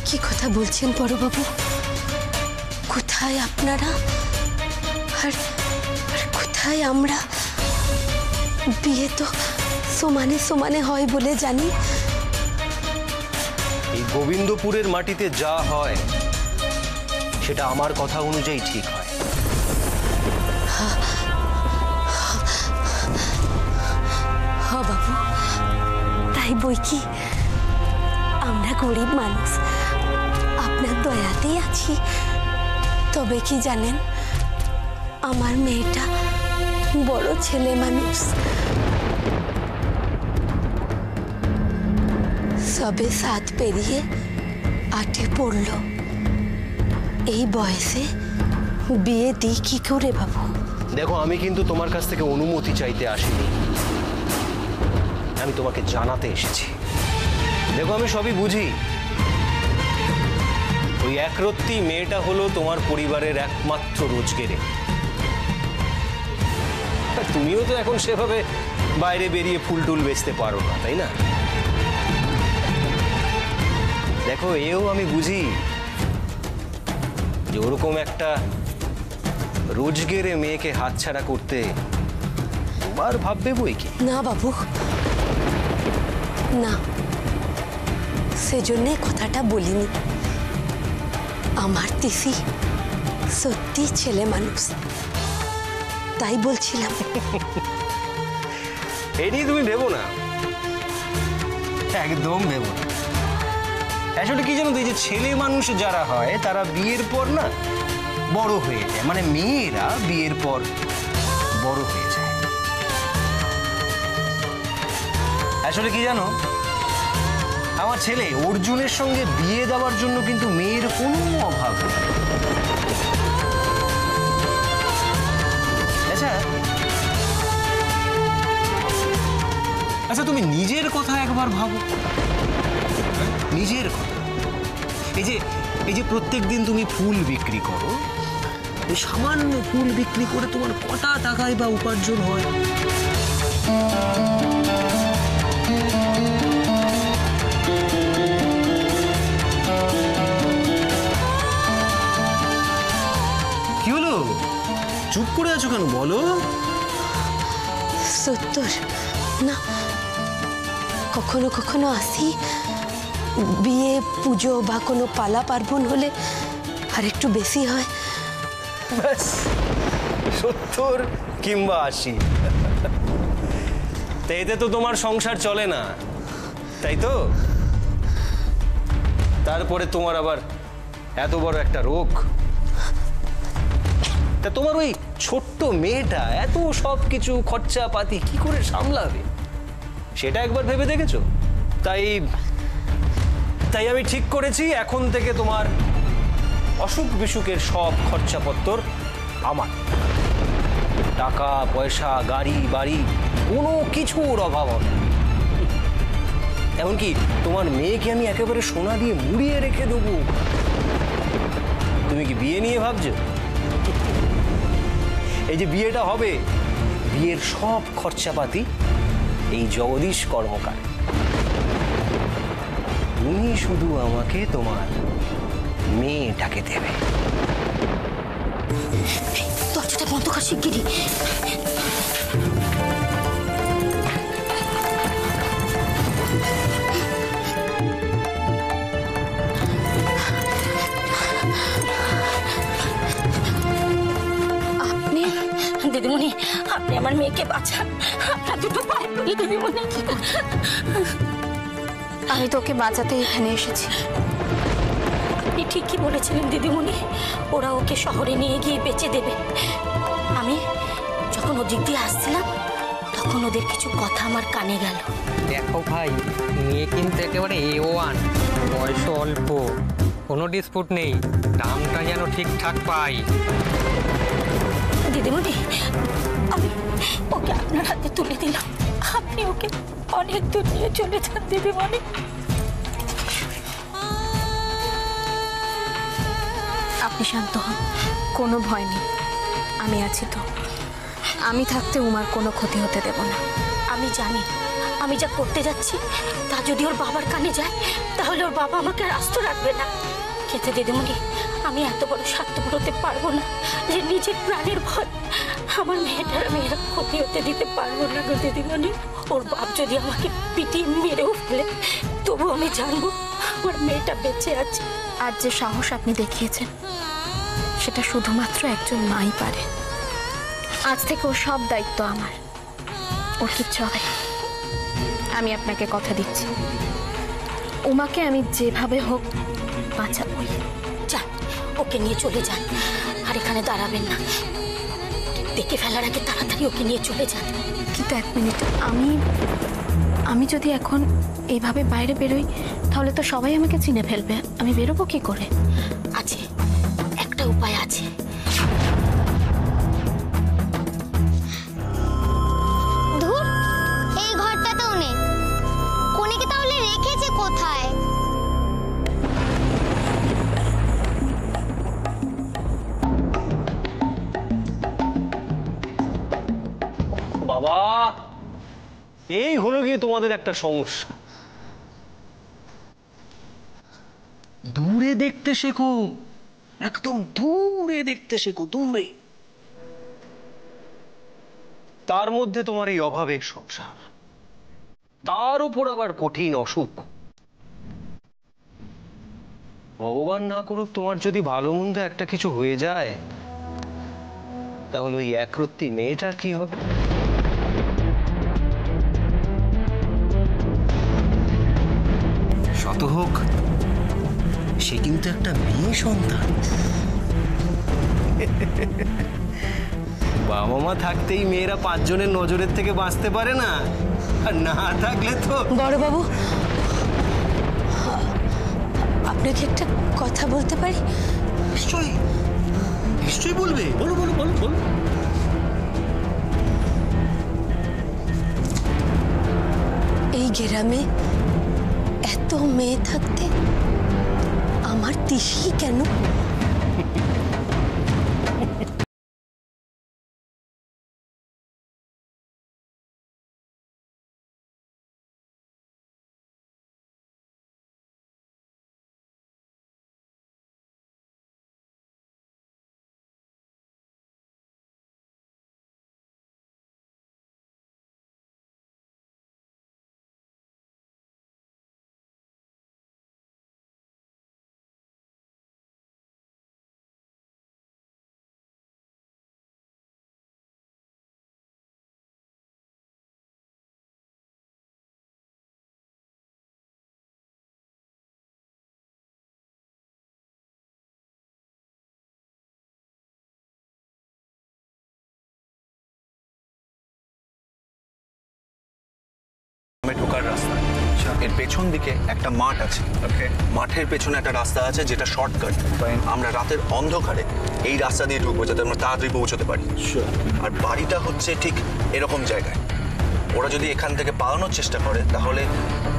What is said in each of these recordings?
কি কথা বলছেন বড়বাবু? কোথায় আপনারা আর কোথায় আমরা? বিয়ে তো সমানে সমানে হয় বলে জানি। এই গোবিন্দপুরের মাটিতে যা হয় সেটা আমার কথা অনুযায়ী ঠিক হয়। হ্যাঁ বাবু, তাই বই কি আমরা গরিব মানুষ, আপনার দয়াতেই আছি। তবে কি জানেন, আমার মেয়েটা বড় ছেলে মানুষ, সবে 7 পেরিয়ে 8-এ পড়ল। এই বয়সে বিয়ে দিই কি করে বাবু? দেখো, আমি কিন্তু তোমার কাছ থেকে অনুমতি চাইতে আসিনি, আমি তোমাকে জানাতে এসেছি। দেখো, আমি সবই বুঝি। ওই একরত্তি মেয়েটা হলো তোমার পরিবারের একমাত্র রোজগেরে। তুমিও তো এখন সেভাবে বাইরে বেরিয়ে ফুল টুল বেচতে পারো না, তাই না? দেখো, এও আমি বুঝি যে ওরকম একটা রোজগেরে মেয়েকে হাতছাড়া করতে তোমার ভাববে বই কি? না বাবু, না, সেজন্যে কথাটা বলিনি। আমার তিসি সত্যি ছেলে মানুষ, তাই বলছিলাম। এই নিয়ে তুমি ভেবো না, একদম ভেবো না। আসলে কি জানো তো, এই যে ছেলে মানুষ যারা হয় তারা বিয়ের পর না বড় হয়ে যায়, মানে মেয়েরা বিয়ের পর বড় হয়ে যায়। আসলে কি জানো, আমার ছেলে অর্জুনের সঙ্গে বিয়ে দেওয়ার জন্য কিন্তু মেয়ের কোনো অভাব নেই। আচ্ছা, তুমি নিজের কথা একবার ভাবো, নিজের কথা। এই যে প্রত্যেক দিন তুমি ফুল বিক্রি করো, এই সামান্য ফুল বিক্রি করে তোমার কটা টাকায় বা উপার্জন হয়? কি হলো, চুপ করে আছো কেন? বলো। 70 না, কখনো কখনো আসি, বিয়ে পুজো বা কোনো পালা পার্বণ হলে আর একটু বেশি হয়। ব্যাস 70 কিংবা 80, এতে তো তোমার সংসার চলে না, তাই তো? তারপরে তোমার আবার এত বড় একটা রোগ, তা তোমার ওই ছোট্ট মেয়েটা এত সব কিছু খরচা পাতি কি করে সামলাবে সেটা একবার ভেবে দেখেছো? তাই আমি ঠিক করেছি, এখন থেকে তোমার অসুখ বিসুখের সব খরচাপত্তর আমার। টাকা পয়সা, গাড়ি বাড়ি, কোনো কিছুর অভাব হবে না। এমনকি তোমার মেয়েকে আমি একেবারে সোনা দিয়ে মুড়িয়ে রেখে দেবো। তুমি কি বিয়ে নিয়ে ভাবছো? এই যে বিয়েটা হবে, বিয়ের সব খরচাপাতি এই জগদীশ কর্মকার। তুমি শুধু আমাকে তোমার মেয়েটাকে দেবে। দরজাটা বন্ধ কর শিগগিরই। দিদিমণি, আপনি আমার মেয়েকে বাঁচান, আপনার দুটো পায়ে পড়ি দিদিমণি। আমি তোকে বাঁচাতে এখানে এসেছি। আপনি ঠিকই বলেছিলেন দিদিমণি, ওরা ওকে শহরে নিয়ে গিয়ে বেচে দেবে। আমি যখন ওদিক দিয়ে আসছিলাম তখন ওদের কিছু কথা আমার কানে গেল। দেখো ভাই, মেয়ে কিন্তু একেবারে A1, বয়স অল্প, কোনো ডিসপুট নেই, দামটা যেন ঠিকঠাক পাই। দিদিমণি, আমি ওকে আপনার হাতে তুলে দিলাম, আপনি ওকে অনেক দূর নিয়ে চলে যান দিদিমণি। আপনি শান্ত হন, কোনো ভয় নেই, আমি আছি তো। আমি থাকতে উমার কোনো ক্ষতি হতে দেব না। আমি জানি আমি যা করতে যাচ্ছি তা যদি ওর বাবার কানে যায় তাহলে ওর বাবা আমাকে আর আস্ত রাখবে না। কিন্তু দিদিমণি, আমি এত বড় স্বার্থপর হতে পারবো না যে নিজের প্রাণের ভয় আমার মেয়েটার আমি এরকম ক্ষতি হতে দিতে পারবো না গো দিদিমণি। ওর বাপ যদি আমাকে পিটিয়ে মেরেও ফেলে তবু আমি জানবো আমার মেয়েটা বেঁচে আছে। আজ যে সাহস আপনি দেখিয়েছেন সেটা শুধুমাত্র একজন মাই পারে। আজ থেকে ওর সব দায়িত্ব আমার, ওর কিচ্ছু হবে না। আমি আপনাকে কথা দিচ্ছি, উমাকে আমি যেভাবে হোক বাঁচাবই। যান, ওকে নিয়ে চলে যান, আর এখানে দাঁড়াবেন না। দেখে ফেলার আগে তাড়াতাড়ি ওকে নিয়ে চলে যান। কিন্তু এক মিনিট, আমি যদি এখন এইভাবে বাইরে বেরোই তাহলে তো সবাই আমাকে চিনে ফেলবে। আমি বেরোবো কি করে? আছে, একটা উপায় আছে। ধুর, এই ঘরটাতেও নেই। কোনেকে তাহলে রেখেছে কোথায়? বাবা, এই হলো গিয়ে তোমাদের একটা সমস্যা। দূরে দেখতে শেখো, একদম দূরে দেখতে শেখো, দূরে। তার মধ্যে তোমার এই অভাবের সংসার, তার উপর আবার কঠিন অসুখ। ভগবান না করুক তোমার যদি ভালো মন্দ একটা কিছু হয়ে যায়, তাহলে ওই একরত্তি মেয়েটার কি হবে? শত হোক, সে কিন্তু একটা মেয়ে সন্তান। বাবা মা থাকতেই মেয়েরা 5 জনের নজরের থেকে বাঁচতে পারে না, আর না থাকলে তো। বড়বাবু, আপনাকে একটা কথা বলতে পারি? নিশ্চয়ই, নিশ্চয়ই বলবে। বলো বলো বলো বলো। এই গ্রামে এত মেয়ে থাকতে আমার তিসি কেন? ঢোকার রাস্তা, এর পেছন দিকে একটা মাঠ আছে। মাঠের পেছনে একটা রাস্তা আছে যেটা শর্টকাট। আমরা রাতের অন্ধকারে এই রাস্তা দিয়ে ঢুকবো যাতে আমরা তাড়াতাড়ি পৌঁছতে পারি। আর বাড়িটা হচ্ছে ঠিক এরকম জায়গায়। ওরা যদি এখান থেকে পালানোর চেষ্টা করে তাহলে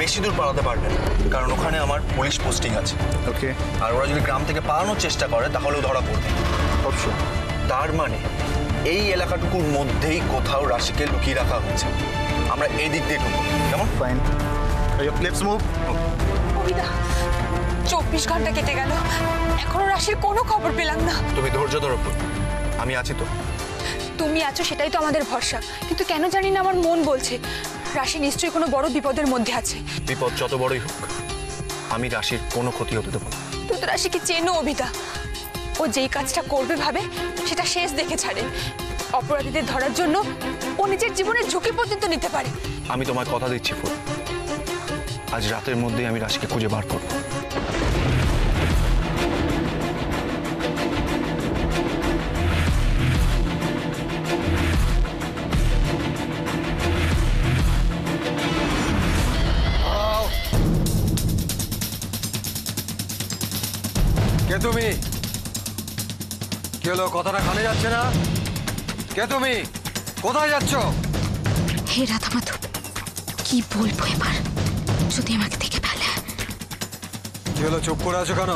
বেশি দূর পালাতে পারবে না, কারণ ওখানে আমার পুলিশ পোস্টিং আছে। ওকে। আর ওরা যদি গ্রাম থেকে পালানোর চেষ্টা করে তাহলেও ধরা পড়বে। তার মানে এই এলাকাটুকুর মধ্যেই কোথাও রাশিকে লুকিয়ে রাখা হচ্ছে। আমরা এই দিক দিয়ে ঢুকবো, কেমন? Fine, let's move. কবিতা, 24 ঘন্টা কেটে গেল, এখনো রাশির কোনো খবর পেলাম না। তুমি ধৈর্য ধরো, আমি আছি তো। তুমি আছো সেটাই তো আমাদের ভরসা, কিন্তু কেন জানি না আমার মন বলছে রাশি নিশ্চয়ই কোনো বড় বিপদের মধ্যে আছে। বিপদ যত বড়ই হোক আমি রাশির কোনো ক্ষতি হতে দেবো না। তুই তো রাশিকে চেনো অভিতা, ও যেই কাজটা করবে ভাবে সেটা শেষ দেখে ছাড়ে। অপরাধীদের ধরার জন্য ও নিজের জীবনের ঝুঁকি পর্যন্ত নিতে পারে। আমি তোমায় কথা দিচ্ছি ফুল, আজ রাতের মধ্যেই আমি রাশিকে খুঁজে বার করবো। কে তুমি? কি হলো, কথাটা কানে যাচ্ছে না? কে তুমি? কোথায় যাচ্ছ? হে রাধা মাধব, কি বলবো এবার যদি আমাকে দেখে ফেলে? কি হলো, চুপ করে আছো কেন?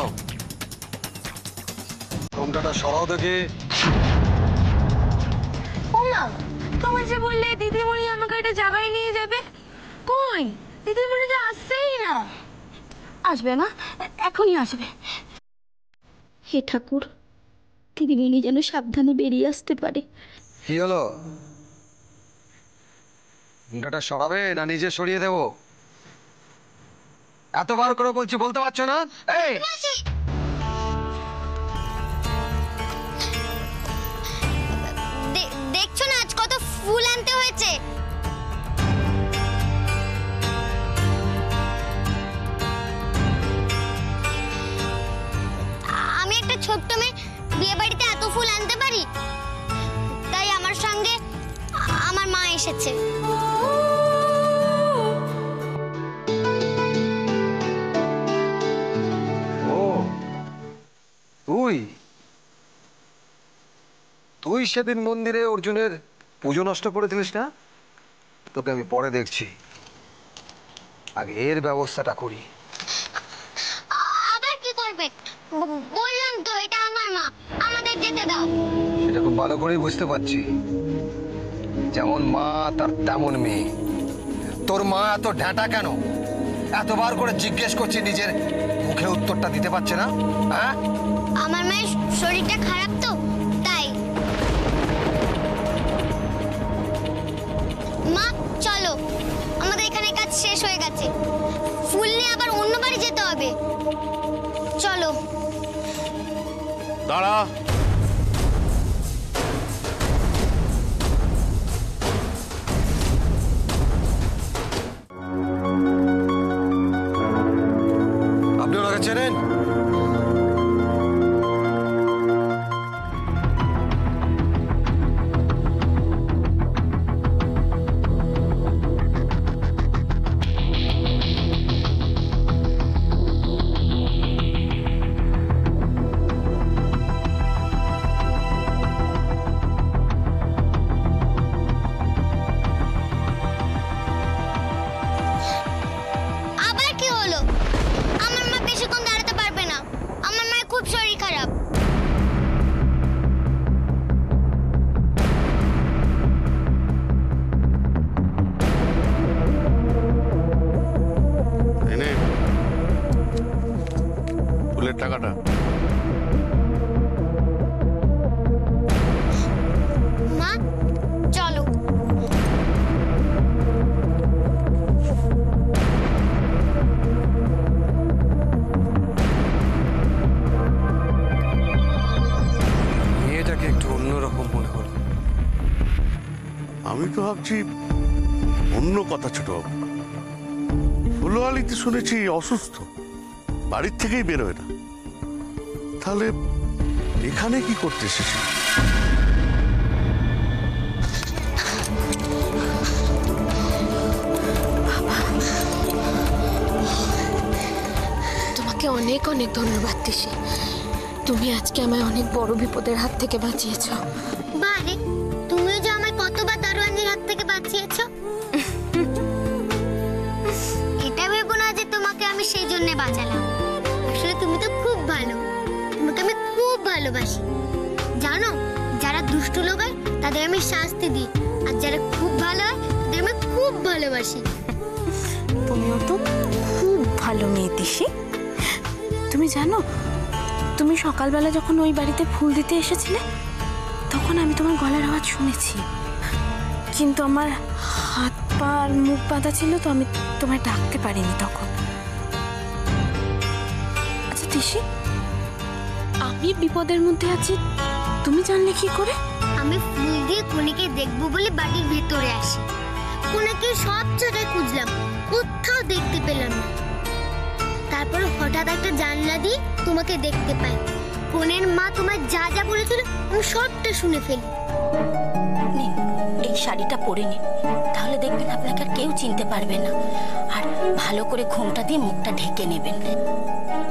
ঘোমটাটা সরাও দেখি। ওমা, তোমার যে বললে দিদিমণি আমাকে একটা জায়গায় নিয়ে যাবে, কই? দিদিমণি যে আসছেই না। আসবে না, এখনই আসবে। হে ঠাকুর, দিদিমণি যেন সাবধানে বেরিয়ে আসতে পারে। কি হলো? ঘুমটাটা সরাবে না নিজে সরিয়ে দেবো? এতবার করে বলছি, বলতে পারছো না? এই দেখছো না আজ কত ফুল আনতে হয়েছে? আমি একটা ছোট্ট মেয়ে, বিয়ে বাড়িতে এত ফুল আনতে পারি? তাই আমার সঙ্গে আমার মা এসেছে। ও তুই তুই সেদিন মন্দিরে অর্জুনের পুজো নষ্ট করে দিলিস না? তোকে আমি পরে দেখছি, আগে এর ব্যবস্থাটা করি। আবার কি করবে? বললাম তো এটা আমার মা, আমাদের যেতে দাও। সেটা খুব ভালো করেই বুঝতে পারছি, যেমন মা তার তেমন মেয়ে। তোর মা এত ঢ্যাঁটা কেন? এতবার করে জিজ্ঞেস করছি, নিজের মুখে উত্তরটা দিতে পারছে না। হ্যাঁ, আমার মায়ের শরীরটা খারাপ তো তাই। মা চলো, আমাদের এখানে কাজ শেষ হয়ে গেছে, ফুল নিয়ে আবার অন্য বাড়ি যেতে হবে। চলো। দাঁড়া, আপনি ওনাকে চেনেন? আবার কি হলো? আমার মা বেশিক্ষণ দাঁড়াতে পারবে না, আমার মায়ের খুব শরীর খারাপ। এনে ফুলের টাকাটা। মা চলো। মেয়েটাকে একটু অন্যরকম মনে হলো। আমি তো ভাবছি অন্য কথা ছোটবাবু। ফুলওয়ালিতে শুনেছি অসুস্থ, বাড়ির থেকেই বেরোয় না। তাহলে এখানে কি করতে এসেছি? তোমাকে অনেক অনেক ধন্যবাদ তিশি। তুমি আজকে আমায় অনেক বড় বিপদের হাত থেকে বাঁচিয়েছ। বারে, তুমিও যে আমায় কতবার দারোয়ানের হাত থেকে বাঁচিয়েছো। এটা ভেবো না যে তোমাকে আমি সেই জন্য বাঁচালাম। আসলে তুমি তো খুব ভালো, তোমাকে আমি খুব ভালোবাসি। জানো, যারা দুষ্টু লোক হয় তাদের আমি শাস্তি দিই, আর যারা খুব ভালো হয় তাদের আমি খুব ভালোবাসি। তুমিও তো খুব ভালো মেয়ে তিশি। তুমি জানো, তুমি সকালবেলা যখন ওই বাড়িতে ফুল দিতে এসেছিলে, তখন আমি তোমার গলার আওয়াজ শুনেছি, কিন্তু আমার হাত পা আর মুখ বাঁধা ছিল, তো আমি তোমায় ডাকতে পারিনি তখন। আচ্ছা তিশি, আমি বিপদের মধ্যে আছি তুমি জানলে কি করে? আমি ফুল দিয়ে কোনেকে দেখবো বলে বাড়ির ভেতরে আসি। কোনেকে সব জায়গায় খুঁজলাম, কোথাও দেখতে পেলাম না। তারপরে হঠাৎ একটা জানলা দিয়ে তোমাকে দেখতে পাই। কোনের মা তোমার যা যা বলেছিল আমি সবটা শুনে ফেলি। নিন, এই শাড়িটা পরে নিন, তাহলে দেখবেন আপনাকে আর কেউ চিনতে পারবে না। আর ভালো করে ঘোমটা দিয়ে মুখটা ঢেকে নেবেন।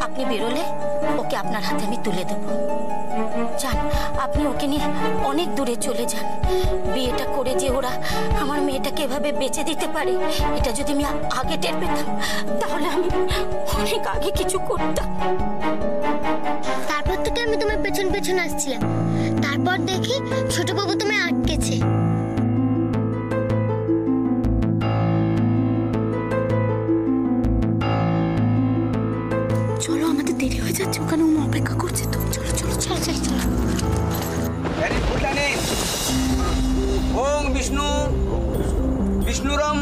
আপনি বেরোলে ওকে আপনার হাতে আমি তুলে দেব। যান, আপনি ওকে নিয়ে অনেক দূরে চলে যান। বিয়েটা করে যে ওরা আমার মেয়েটাকে এভাবে বেঁচে দিতে পারে, এটা যদি আমি আগে টের পেতাম, তাহলে আমি অনেক আগে কিছু করতাম। তারপর থেকে আমি তোমার পেছন পেছন আসছিলাম। তারপর দেখি ছোট বাবু তোমায় আটকেছে। যাচ্ছে, ওখানে উমা অপেক্ষা করছে। তো চলো চলো চলো চলো চলো। ওম বিষ্ণু বিষ্ণুরম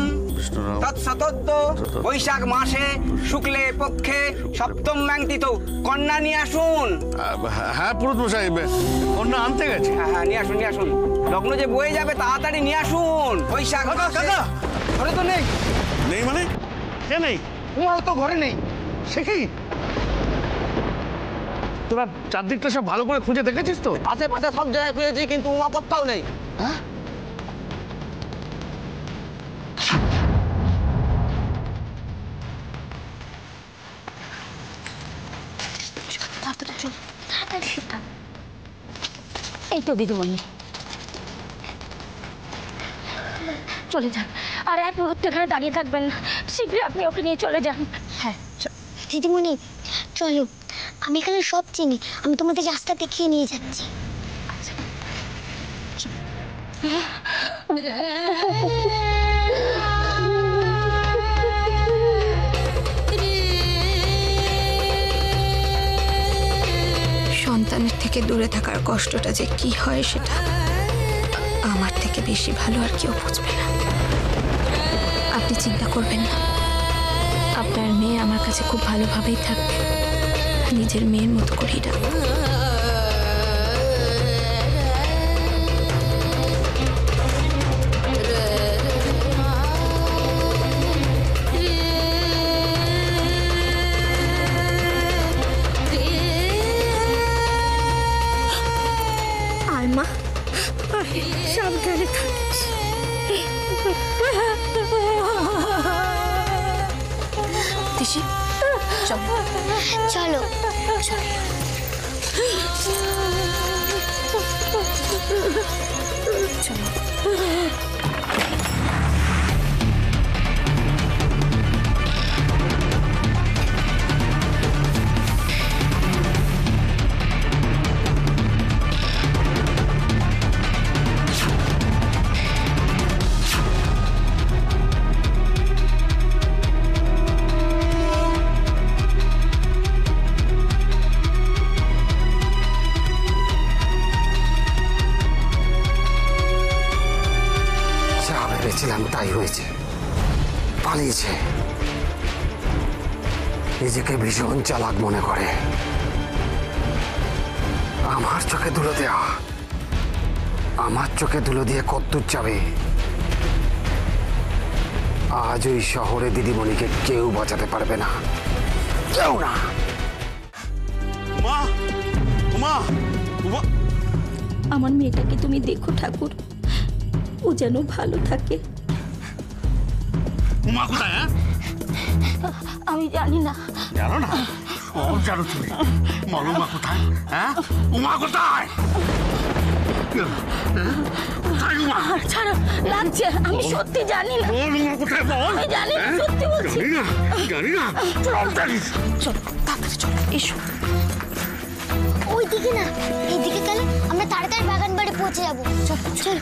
তৎসতদ্দ বৈশাখ মাসে শুক্লে পক্ষে সপ্তম ম্যাংতিত কন্যা নিয়ে আসুন। হ্যাঁ পুরোহিত মশাই, কন্যা আনতে গেছে। হ্যাঁ নিয়ে আসুন নিয়ে আসুন, লগ্ন যে বয়ে যাবে তাড়াতাড়ি নিয়ে আসুন। বৈশাখ কাকা ঘরে তো নেই। নেই মানে? কে নেই? উমাও তো ঘরে নেই। সে কি? তোরা চারদিকটা সব ভালো করে খুঁজে দেখেছিস তো? আশেপাশে সব জায়গায় খুঁজেছি, কিন্তু উমা কোথাও নেই। হ্যাঁ এই তো দিদিমণি, চলে যান। আর এক মুহূর্তে এখানে দাঁড়িয়ে থাকবেন না, শীঘ্রই আপনি ওকে নিয়ে চলে যান। হ্যাঁ দিদিমণি চলো, আমি এখানে সব চিনি, আমি তোমাদের রাস্তা দেখিয়ে নিয়ে যাচ্ছি। সন্তানের থেকে দূরে থাকার কষ্টটা যে কি হয় সেটা আমার থেকে বেশি ভালো আর কেউ বুঝবে না। আপনি চিন্তা করবেন না, আপনার মেয়ে আমার কাছে খুব ভালোভাবেই থাকবে, নিজের মেয়ের মতো করেই রাখবো। আর মা, সাবধানে থাকিস। দিশি চলো চলো চলো। ভেবেছিলাম তাই হয়েছে, পালিয়েছে। নিজেকে ভীষণ চালাক মনে করে। আমার চোখে ধুলো দেওয়া, আমার চোখে ধুলো দিয়ে কদ্দূর যাবে। আজ ওই শহরে দিদিমণিকে কেউ বাঁচাতে পারবে না, কেউ না। মা, মা, মা, আমার মেয়েটাকে তুমি দেখো ঠাকুর, ও যেন ভালো থাকে। উমা কোথায়? আমি জানি না। জানো না? সব জানো তুমি। বলো উমা কোথায়? হ্যাঁ, উমা কোথায়? কোথায় উমা? ছাড়ো, লাগছে। আমি সত্যি জানি না। বল উমা কোথায় বল। আমি জানি না, সত্যি বলছি। জানি না, জানি না। সব জানিস। চলো তাড়াতাড়ি চলো, এসো। ওইদিকে না, এইদিকে গেলে আমরা তাড়াতাড়ি বাগান বাড়ি পৌঁছে যাবো। চল চল।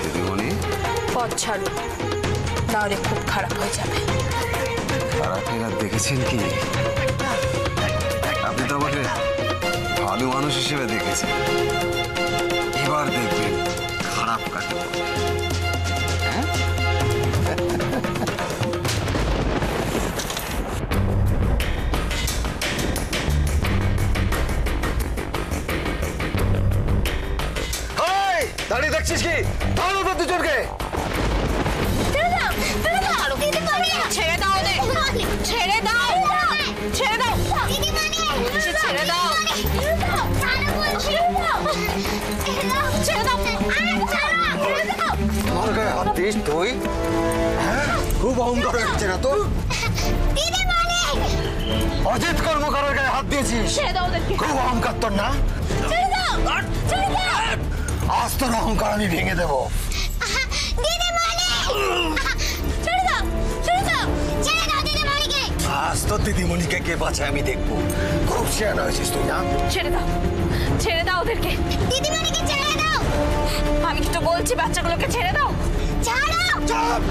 দিদিমণি পথ ছাড়ো, নাহলে খুব খারাপ হয়ে যাবে। খারাপ এরা দেখেছেন কি? আপনি তো আমাকে ভালো মানুষ হিসেবে দেখেছেন, এবার দেখবেন খারাপ কাকে বলে। দাঁড়িয়ে দেখছিস কি? ধরো তো দুজনকে। ছেড়ে দাও, ছেড়ে দাও, ছেড়ে দাও, ছেড়ে দাও, ছেড়ে দাও, ছেড়ে দাও, ছেড়ে দাও। তো দিদিমণি অজিত কর্মকারের গায়ে হাত দিয়েছিস। ছেড়ে দাও ওদেরকে। খুব অহংকার তোর না? ছেড়ে দাও, ছেড়ে দাও। আজ তোর অহংকার আমি ভেঙে দেবো। দিদিমণি ছেড়ে দাও, ছেড়ে দাও। ছেড়ে দাও দিদিমণিকে। আজ তোর দিদিমণিকে কে বাঁচায় আমি দেখবো। খুব শেয়ানা হয়েছিস তুই না? ছেড়ে দাও, ছেড়ে দাও ওদেরকে। দিদিমণিকে ছেড়ে দাও। আমি তো বলছি বাচ্চাগুলোকে ছেড়ে দাও। ছাড়ো। চুপ!